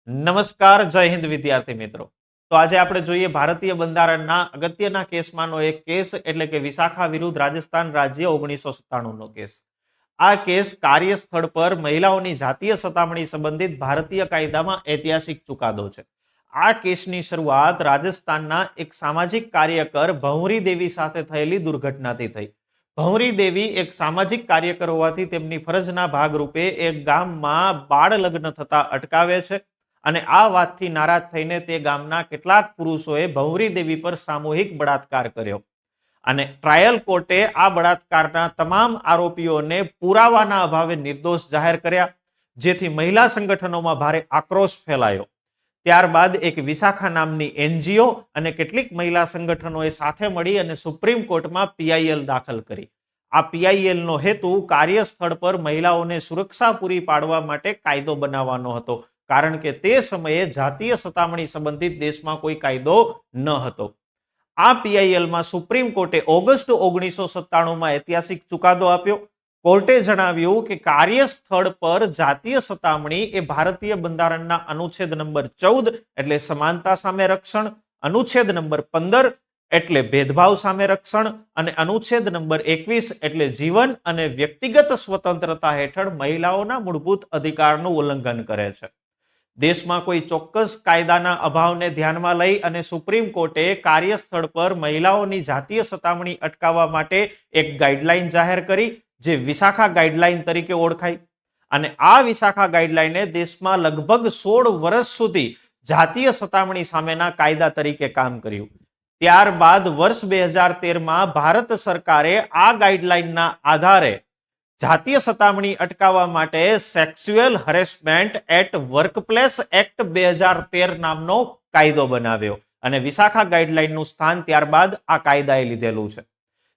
નમસ્કાર, જય હિન્દ વિદ્યાર્થી મિત્રો. તો આજે આપણે જોઈએ ભારતીય બંધારણના અગત્યના કેસમાંનો એક કેસ એટલે કે વિશાખા વિરુદ્ધ રાજસ્થાન રાજ્ય 1997 નો કેસ. આ કેસ કાર્યસ્થળ પર મહિલાઓની જાતીય સતામણી સંબંધિત ભારતીય કાયદામાં ઐતિહાસિક ચુકાદો છે. આ કેસની શરૂઆત રાજસ્થાનના એક સામાજિક કાર્યકર ભંવરી દેવી સાથે થયેલી દુર્ઘટનાથી થઈ. ભંવરી દેવી એક સામાજિક કાર્યકર હોવાથી તેમની ફરજના ભાગરૂપે એક ગામમાં બાળ લગ્ન થતા અટકાવે છે અને આ વાતથી નારાજ થઈને તે ગામના કેટલાક પુરુષોએ ભંવરી દેવી પર સામૂહિક બળાત્કાર કર્યો અને ટ્રાયલ કોર્ટે આ બળાત્કારના તમામ આરોપીઓને પુરાવાના અભાવે નિર્દોષ જાહેર કર્યા, જેથી મહિલા સંગઠનોમાં ભારે આક્રોશ ફેલાયો. ત્યારબાદ એક વિશાખા નામની એનજીઓ અને કેટલીક મહિલા સંગઠનોએ સાથે મળી અને સુપ્રીમ કોર્ટમાં પીઆઈએલ દાખલ કરી. આ પીઆઈએલ નો હેતુ કાર્યસ્થળ પર મહિલાઓને સુરક્ષા પૂરી પાડવા માટે કાયદો બનાવવાનો હતો, કારણ કે તે સમયે જાતીય સતામણી સંબંધિત દેશમાં કોઈ કાયદો ન હતો. આ પીઆઈએલમાં સુપ્રીમ કોર્ટે ઓગસ્ટ 1997માં ઐતિહાસિક ચુકાદો આપ્યો. કોર્ટે જણાવ્યું કે કાર્યસ્થળ પર જાતીય સતામણી એ ભારતીય બંધારણના અનુચ્છેદ નંબર 14 એટલે સમાનતા સામે રક્ષણ, અનુચ્છેદ નંબર 15 એટલે ભેદભાવ સામે રક્ષણ અને અનુચ્છેદ નંબર 21 એટલે જીવન અને વ્યક્તિગત સ્વતંત્રતા હેઠળ મહિલાઓના મૂળભૂત અધિકારનું ઉલ્લંઘન કરે છે. દેશમાં કોઈ ચોક્કસ કાયદાના અભાવને ધ્યાનમાં લઈ અને સુપ્રીમ કોર્ટે કાર્યસ્થળ પર મહિલાઓની જાતીય સતામણી અટકાવવા માટે એક ગાઈડલાઈન જાહેર કરી, જે વિશાખા ગાઈડલાઈન તરીકે ઓળખાય. અને આ વિશાખા ગાઈડલાઈને દેશમાં લગભગ 16 વર્ષ સુધી જાતીય સતામણી સામેના કાયદા તરીકે કામ કર્યું. ત્યારબાદ વર્ષ 2013માં ભારત સરકારે આ ગાઈડલાઈનના આધારે જાતીય સતામણી અટકાવવા માટે sexual harassment at workplace act 2013 નામનો કાયદો બનાવ્યો અને વિશાખા ગાઈડલાઈનનું સ્થાન ત્યારબાદ આ કાયદાએ લીધેલું છે.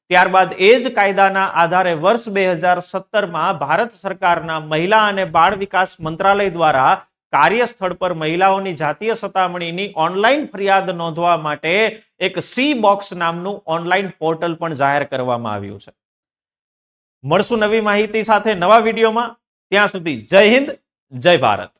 ત્યારબાદ એ જ કાયદાના આધારે વર્ષ 2017માં ભારત સરકારના મહિલા અને બાળ વિકાસ મંત્રાલય દ્વારા કાર્યસ્થળ પર મહિલાઓની જાતીય સતામણીની ઓનલાઈન ફરિયાદ નોંધવા માટે એક સી બોક્સ નામનું ઓનલાઈન પોર્ટલ પણ જાહેર કરવામાં આવ્યું છે. મળશું નવી માહિતી સાથે નવા વિડીયોમાં. ત્યાં સુધી જય હિન્દ, જય ભારત.